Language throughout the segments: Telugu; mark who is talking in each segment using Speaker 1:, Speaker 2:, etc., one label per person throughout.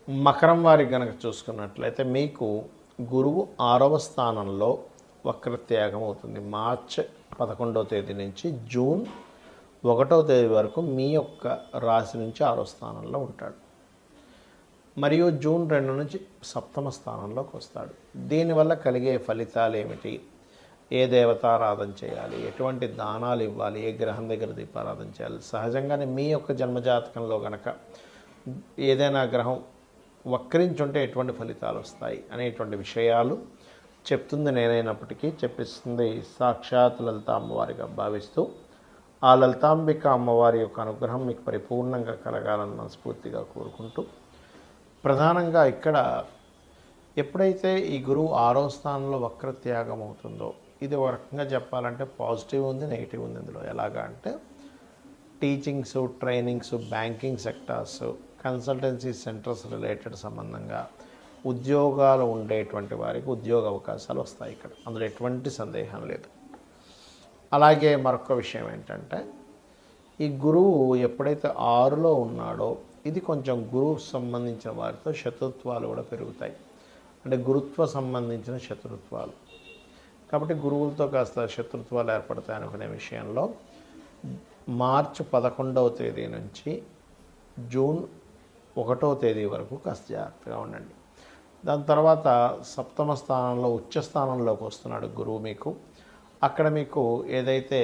Speaker 1: మకరం వారికి గనక చూసుకున్నట్లయితే మీకు గురువు 6వ స్థానంలో వక్రత్యాగం అవుతుంది. మార్చ్ 11వ తేదీ నుంచి జూన్ 1వ తేదీ వరకు మీ యొక్క రాశి నుంచి 6వ స్థానంలో ఉంటాడు. మరియు జూన్ 2 నుంచి 7వ స్థానంలోకి వస్తాడు. దీనివల్ల కలిగే ఫలితాలు ఏమిటి, ఏ దేవతారాధన చేయాలి, ఎటువంటి దానాలు ఇవ్వాలి, ఏ గ్రహం దగ్గర దీపారాధన చేయాలి, సహజంగానే మీ యొక్క జన్మజాతకంలో గనక ఏదైనా గ్రహం వక్రించుంటే ఎటువంటి ఫలితాలు వస్తాయి అనేటువంటి విషయాలు చెప్తుంది నేనైనప్పటికీ చెప్పిస్తుంది సాక్షాత్ లలిత అమ్మవారిగా భావిస్తూ ఆ లలితాంబిక అమ్మవారి యొక్క అనుగ్రహం మీకు పరిపూర్ణంగా కలగాలని మనస్ఫూర్తిగా కోరుకుంటూ, ప్రధానంగా ఇక్కడ ఎప్పుడైతే ఈ గురువు 6వ స్థానంలో వక్రత్యాగం అవుతుందో, ఇది ఒక రకంగా చెప్పాలంటే పాజిటివ్ ఉంది, నెగిటివ్ ఉంది. ఇందులో ఎలాగా అంటే teachings, trainings, banking sectors, consultancy centres related సంబంధంగా ఉద్యోగాలు ఉండేటువంటి వారికి ఉద్యోగ అవకాశాలు వస్తాయి ఇక్కడ, అందులో ఎటువంటి సందేహం లేదు. అలాగే మరొక విషయం ఏంటంటే ఈ గురువు ఎప్పుడైతే 6లో ఉన్నాడో ఇది కొంచెం గురువు సంబంధించిన వారితో శత్రుత్వాలు కూడా పెరుగుతాయి, అంటే గురుత్వ సంబంధించిన శత్రుత్వాలు. కాబట్టి గురువులతో కాస్త శత్రుత్వాలు ఏర్పడతాయి అనుకునే విషయంలో మార్చి 11వ తేదీ నుంచి జూన్ 1వ తేదీ వరకు కాస్త జాగ్రత్తగా ఉండండి. దాని తర్వాత 7వ స్థానంలో ఉచ్చ స్థానంలోకి వస్తున్నాడు గురువు మీకు. అక్కడ మీకు ఏదైతే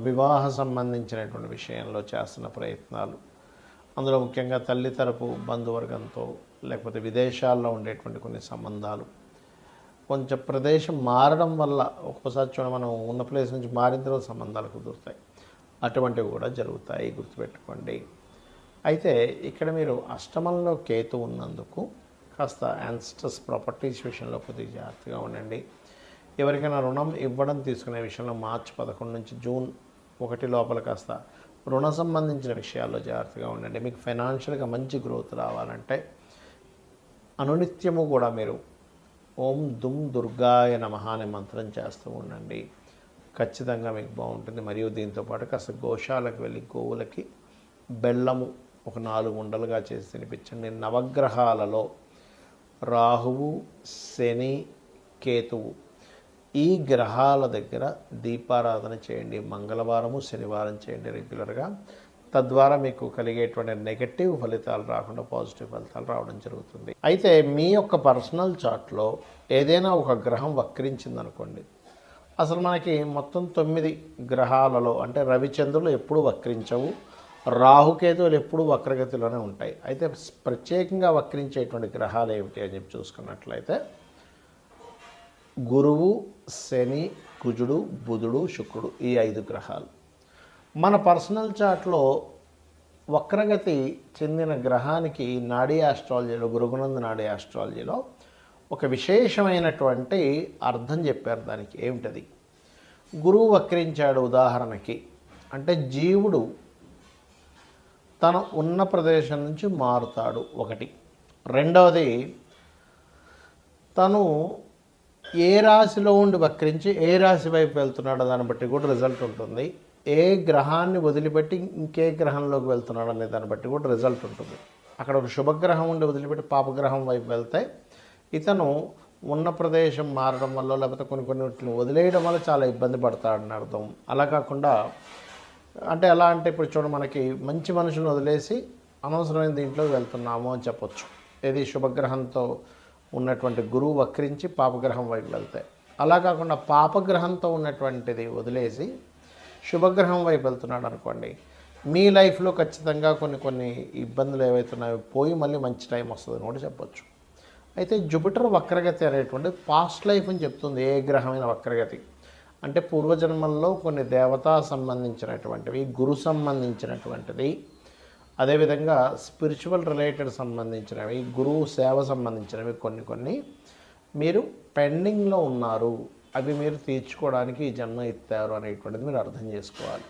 Speaker 1: వివాహ సంబంధించినటువంటి విషయంలో చేస్తున్న ప్రయత్నాలు, అందులో ముఖ్యంగా తల్లి తరపు బంధువర్గంతో లేకపోతే విదేశాల్లో ఉండేటువంటి కొన్ని సంబంధాలు, కొంచెం ప్రదేశం మారడం వల్ల ఒక్కోసారి చూడ మనం ఉన్న ప్లేస్ నుంచి మారిన తర్వాత సంబంధాలు కుదురుతాయి, అటువంటివి కూడా జరుగుతాయి, గుర్తుపెట్టుకోండి. అయితే ఇక్కడ మీరు అష్టమంలో కేతు ఉన్నందుకు కాస్త యాన్స్టర్స్ ప్రాపర్టీస్ విషయంలో కొద్దిగా జాగ్రత్తగా ఉండండి. ఎవరికైనా రుణం ఇవ్వడం తీసుకునే విషయంలో మార్చి 11 నుంచి జూన్ 1 లోపల కాస్త రుణ సంబంధించిన విషయాల్లో జాగ్రత్తగా ఉండండి. మీకు ఫైనాన్షియల్గా మంచి గ్రోత్ రావాలంటే అనునిత్యము కూడా మీరు ఓం దుమ్ దుర్గాయ నమః అనే మంత్రం చేస్తూ ఉండండి, ఖచ్చితంగా మీకు బాగుంటుంది. మరియు దీంతోపాటు కాస్త గోశాలకు వెళ్ళి గోవులకి బెల్లము ఒక 4 ఉండలుగా చేసి తినిపించండి. నవగ్రహాలలో రాహువు, శని, కేతువు ఈ గ్రహాల దగ్గర దీపారాధన చేయండి. మంగళవారము, శనివారం చేయండి రెగ్యులర్గా. తద్వారా మీకు కలిగేటువంటి నెగటివ్ ఫలితాలు రాకుండా పాజిటివ్ ఫలితాలు రావడం జరుగుతుంది. అయితే మీ యొక్క పర్సనల్ చార్ట్లో ఏదైనా ఒక గ్రహం వక్రించిందనుకోండి, అసలు మనకి మొత్తం 9 గ్రహాలలో అంటే రవిచంద్రులు ఎప్పుడూ వక్రించవు, రాహుకేతువులు ఎప్పుడూ వక్రగతిలోనే ఉంటాయి. అయితే ప్రత్యేకంగా వక్రించేటువంటి గ్రహాలు ఏమిటి అని చెప్పి చూసుకున్నట్లయితే గురువు, శని, కుజుడు, బుధుడు, శుక్రుడు ఈ 5 గ్రహాలు. మన పర్సనల్ చార్ట్లో వక్రగతి చెందిన గ్రహానికి నాడీ ఆస్ట్రాలజీలో, గురుగునందు నాడీ ఆస్ట్రాలజీలో ఒక విశేషమైనటువంటి అర్థం చెప్పారు. దానికి ఏమిటది? గురువు వక్రించాడు ఉదాహరణకి అంటే జీవుడు తన ఉన్న ప్రదేశం నుంచి మారుతాడు ఒకటి. రెండవది తను ఏ రాశిలో ఉండి వక్రించి ఏ రాశి వైపు వెళ్తున్నాడో దాన్ని బట్టి కూడా రిజల్ట్ ఉంటుంది. ఏ గ్రహాన్ని వదిలిపెట్టి ఇంకే గ్రహంలోకి వెళ్తున్నాడు అనే దాన్ని బట్టి కూడా రిజల్ట్ ఉంటుంది. అక్కడ ఒక శుభగ్రహం ఉండి వదిలిపెట్టి పాపగ్రహం వైపు వెళ్తే ఇతను ఉన్న ప్రదేశం మారడం వల్ల లేకపోతే కొన్ని వదిలేయడం వల్ల చాలా ఇబ్బంది పడతాడని అర్థం. అలా కాకుండా అంటే ఎలా అంటే ఇప్పుడు చూడ మనకి మంచి మనుషులను వదిలేసి అనవసరమైన దీంట్లోకి వెళ్తున్నాము అని చెప్పొచ్చు. ఇది శుభగ్రహంతో ఉన్నటువంటి గురువు వక్రించి పాపగ్రహం వైపు వెళ్తాయి. అలా కాకుండా పాపగ్రహంతో ఉన్నటువంటిది వదిలేసి శుభగ్రహం వైపు వెళ్తున్నాడు అనుకోండి, మీ లైఫ్లో ఖచ్చితంగా కొన్ని ఇబ్బందులు ఏవైతున్నాయో పోయి మళ్ళీ మంచి టైం వస్తుందని కూడా చెప్పొచ్చు. అయితే జూపిటర్ వక్రగతి అనేటువంటి పాస్ట్ లైఫ్ అని చెప్తుంది. ఏ గ్రహమైన వక్రగతి అంటే పూర్వజన్మల్లో కొన్ని దేవతా సంబంధించినటువంటివి, గురు సంబంధించినటువంటిది, అదేవిధంగా స్పిరిచువల్ రిలేటెడ్ సంబంధించినవి, గురువు సేవ సంబంధించినవి కొన్ని మీరు పెండింగ్లో ఉన్నారు, అవి మీరు తీర్చుకోవడానికి ఈ జన్మ ఎత్తారు అనేటువంటిది మీరు అర్థం చేసుకోవాలి.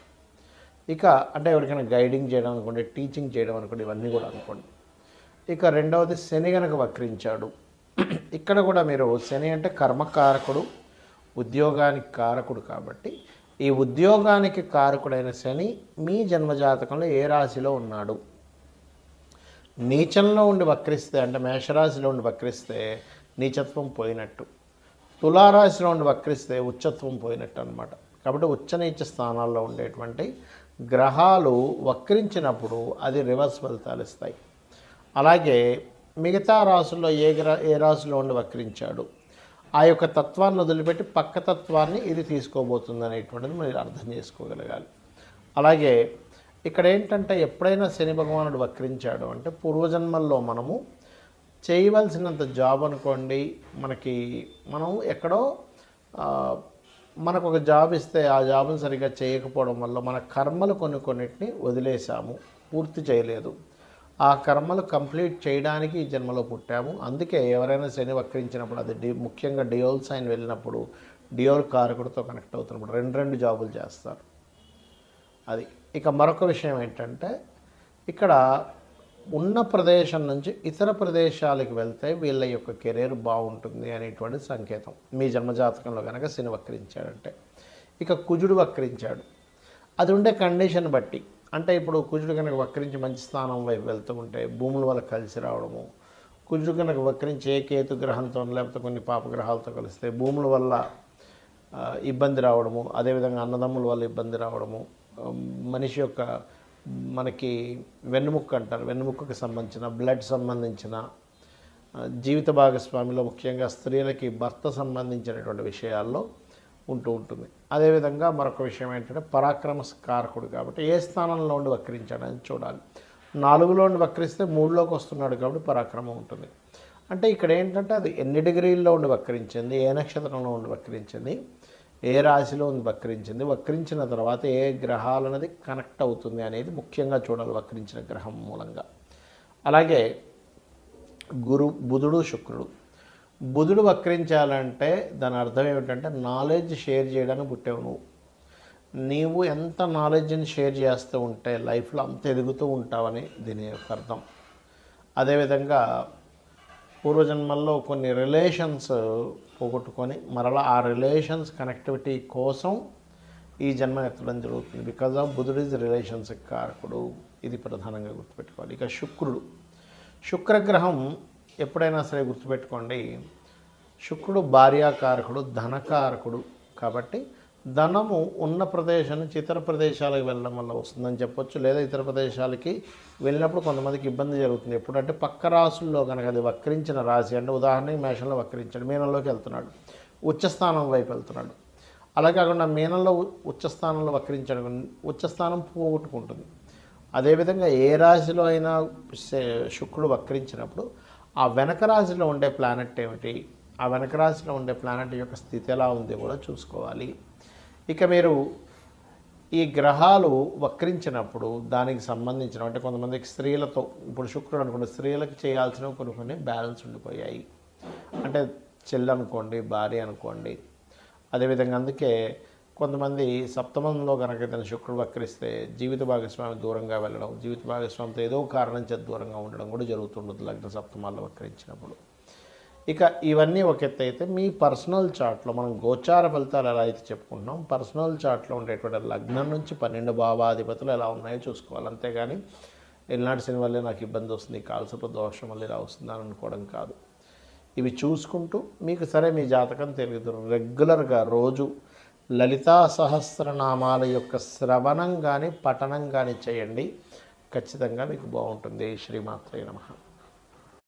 Speaker 1: ఇక అంటే ఎవరికైనా గైడింగ్ చేయడం అనుకోండి, టీచింగ్ చేయడం అనుకోండి, ఇవన్నీ కూడా అనుకోండి. ఇక రెండవది శని గనక వక్రించాడు. ఇక్కడ కూడా మీరు శని అంటే కర్మకారకుడు, ఉద్యోగానికి కారకుడు. కాబట్టి ఈ ఉద్యోగానికి కారకుడైన శని మీ జన్మజాతకంలో ఏ రాశిలో ఉన్నాడు, నీచంలో ఉండి వక్రిస్తే అంటే మేషరాశిలో ఉండి వక్రిస్తే నీచత్వం పోయినట్టు, తులారాశిలో ఉండి వక్రిస్తే ఉచ్చత్వం పోయినట్టు అనమాట. కాబట్టి ఉచ్చ నీచ స్థానాల్లో ఉండేటువంటి గ్రహాలు వక్రించినప్పుడు అది రివర్స్ ఫలితాలు ఇస్తాయి. అలాగే మిగతా రాశుల్లో ఏ రాశిలో ఉండి వక్రించాడు ఆ యొక్క తత్వాన్ని వదిలిపెట్టి పక్క తత్వాన్ని ఇది తీసుకోబోతుంది అనేటువంటిది మీరు అర్థం చేసుకోగలగాలి. అలాగే ఇక్కడ ఏంటంటే ఎప్పుడైనా శని భగవానుడు వక్రించాడు అంటే పూర్వజన్మల్లో మనము చేయవలసినంత జాబ్ అనుకోండి, మనం ఎక్కడో మనకు ఒక జాబ్ ఇస్తే ఆ జాబ్ని సరిగ్గా చేయకపోవడం వల్ల మన కర్మలు కొన్నిటిని వదిలేసాము, పూర్తి చేయలేదు. ఆ కర్మలు కంప్లీట్ చేయడానికి ఈ జన్మలో పుట్టాము. అందుకే ఎవరైనా శని వక్రించినప్పుడు అది ముఖ్యంగా డియోల్ సైన్ వెళ్ళినప్పుడు డియోల్ కారకుడితో కనెక్ట్ అవుతున్నప్పుడు రెండు జాబులు చేస్తారు. అది ఇక మరొక విషయం ఏంటంటే ఇక్కడ ఉన్న ప్రదేశం నుంచి ఇతర ప్రదేశాలకు వెళ్తే వీళ్ళ యొక్క కెరీర్ బాగుంటుంది అనేటువంటి సంకేతం మీ జన్మజాతకంలో కనుక శని వక్రించాడంటే. ఇక కుజుడు వక్రించాడు, అది ఉండే కండిషన్ బట్టి, అంటే ఇప్పుడు కుజుడు కనుక వక్రించి మంచి స్థానం వైపు వెళ్తూ ఉంటే భూముల వల్ల కలిసి రావడము, కుజుడు కనుక వక్రించి ఏ కేతు గ్రహంతో లేకపోతే కొన్ని పాపగ్రహాలతో కలిస్తే భూముల వల్ల ఇబ్బంది రావడము, అదేవిధంగా అన్నదమ్ముల వల్ల ఇబ్బంది రావడము, మనిషి యొక్క మనకి వెన్నుముక్క అంటారు, వెన్నుముక్కకు సంబంధించిన బ్లడ్ సంబంధించిన జీవిత భాగస్వామిలో ముఖ్యంగా స్త్రీలకి భర్త సంబంధించినటువంటి విషయాల్లో ఉంటుంది. అదేవిధంగా మరొక విషయం ఏంటంటే పరాక్రమకారకుడు కాబట్టి ఏ స్థానంలో ఉండి వక్రించాడని చూడాలి. 4లో ఉండి వక్రిస్తే 3లోకి వస్తున్నాడు కాబట్టి పరాక్రమం ఉంటుంది. అంటే ఇక్కడ ఏంటంటే అది ఎన్ని డిగ్రీల్లో ఉండి వక్రించింది, ఏ నక్షత్రంలో ఉండి వక్రించింది, ఏ రాశిలో ఉండి వక్రించింది, వక్రించిన తర్వాత ఏ గ్రహాలు అనేది కనెక్ట్ అవుతుంది అనేది ముఖ్యంగా చూడాలి వక్రించిన గ్రహం మూలంగా. అలాగే బుధుడు శుక్రుడు. బుధుడు వక్రించాలంటే దాని అర్థం ఏమిటంటే నాలెడ్జ్ షేర్ చేయడానికి పుట్టావు నీవు ఎంత నాలెడ్జ్ని షేర్ చేస్తూ ఉంటే లైఫ్లో అంత ఎదుగుతూ ఉంటావని దీని యొక్క అర్థం. అదేవిధంగా పూర్వజన్మల్లో కొన్ని రిలేషన్స్ పోగొట్టుకొని మరలా ఆ రిలేషన్స్ కనెక్టివిటీ కోసం ఈ జన్మ ఎత్తడం జరుగుతుంది. బికాజ్ ఆఫ్ బుధుడు ఈజ్ రిలేషన్స్ కారకుడు, ఇది ప్రధానంగా గుర్తుపెట్టుకోవాలి. ఇక శుక్రగ్రహం ఎప్పుడైనా సరే గుర్తుపెట్టుకోండి, శుక్రుడు భార్యాకారకుడు, ధనకారకుడు. కాబట్టి ధనము ఉన్న ప్రదేశం నుంచి ఇతర ప్రదేశాలకు వెళ్ళడం వల్ల వస్తుందని చెప్పొచ్చు. లేదా ఇతర ప్రదేశాలకి వెళ్ళినప్పుడు కొంతమందికి ఇబ్బంది జరుగుతుంది. ఎప్పుడంటే పక్క రాశుల్లో కనుక అది వక్రించిన రాశి, అంటే ఉదాహరణకి మేషంలో వక్రించాడు, మీనంలోకి వెళ్తున్నాడు, ఉచ్చస్థానం వైపు వెళ్తున్నాడు. అలా కాకుండా మీనంలో ఉచ్చస్థానంలో వక్రించాడు, ఉచ్చస్థానం పోగొట్టుకుంటుంది. అదేవిధంగా ఏ రాశిలో అయినా శుక్రుడు వక్రించినప్పుడు ఆ వెనక రాశిలో ఉండే ప్లానెట్ ఏమిటి, ఆ వెనక రాశిలో ఉండే ప్లానెట్ యొక్క స్థితి ఎలా ఉంది కూడా చూసుకోవాలి. ఇక మీరు ఈ గ్రహాలు వక్రించినప్పుడు దానికి సంబంధించిన అంటే కొంతమందికి స్త్రీలతో, ఇప్పుడు శుక్రుడు అనుకోండి, స్త్రీలకు చేయాల్సినవి కొన్ని బ్యాలెన్స్ ఉండిపోయాయి. అంటే చెల్లి అనుకోండి, భార్య అనుకోండి. అదేవిధంగా అందుకే కొంతమంది సప్తమంలో కనుక ఏదైనా శుక్రుడు వక్రిస్తే జీవిత భాగస్వామి దూరంగా వెళ్ళడం, జీవిత భాగస్వామితో ఏదో కారణం చేత దూరంగా ఉండడం కూడా జరుగుతుంటుంది లగ్న సప్తమాల్లో వక్రించినప్పుడు. ఇక ఇవన్నీ ఒక ఎత్తు అయితే మీ పర్సనల్ చార్ట్లో మనం గోచార ఫలితాలు ఎలా అయితే చెప్పుకుంటున్నాం, పర్సనల్ చార్ట్లో ఉండేటువంటి లగ్నం నుంచి 12 భావాధిపతులు ఎలా ఉన్నాయో చూసుకోవాలి. అంతేగాని ఎల్నాటి శని వల్లే నాకు ఇబ్బంది వస్తుంది, కాలసర్ప దోషం వల్ల ఇలా వస్తుంది అని అనుకోవడం కాదు. ఇవి చూసుకుంటూ మీకు సరే మీ జాతకం తెలుగుతారు రెగ్యులర్గా రోజు లలితా సహస్రనామాల యొక్క శ్రవణం కానీ పఠనం కానీ చేయండి, ఖచ్చితంగా మీకు బాగుంటుంది. శ్రీమాత్రే నమః.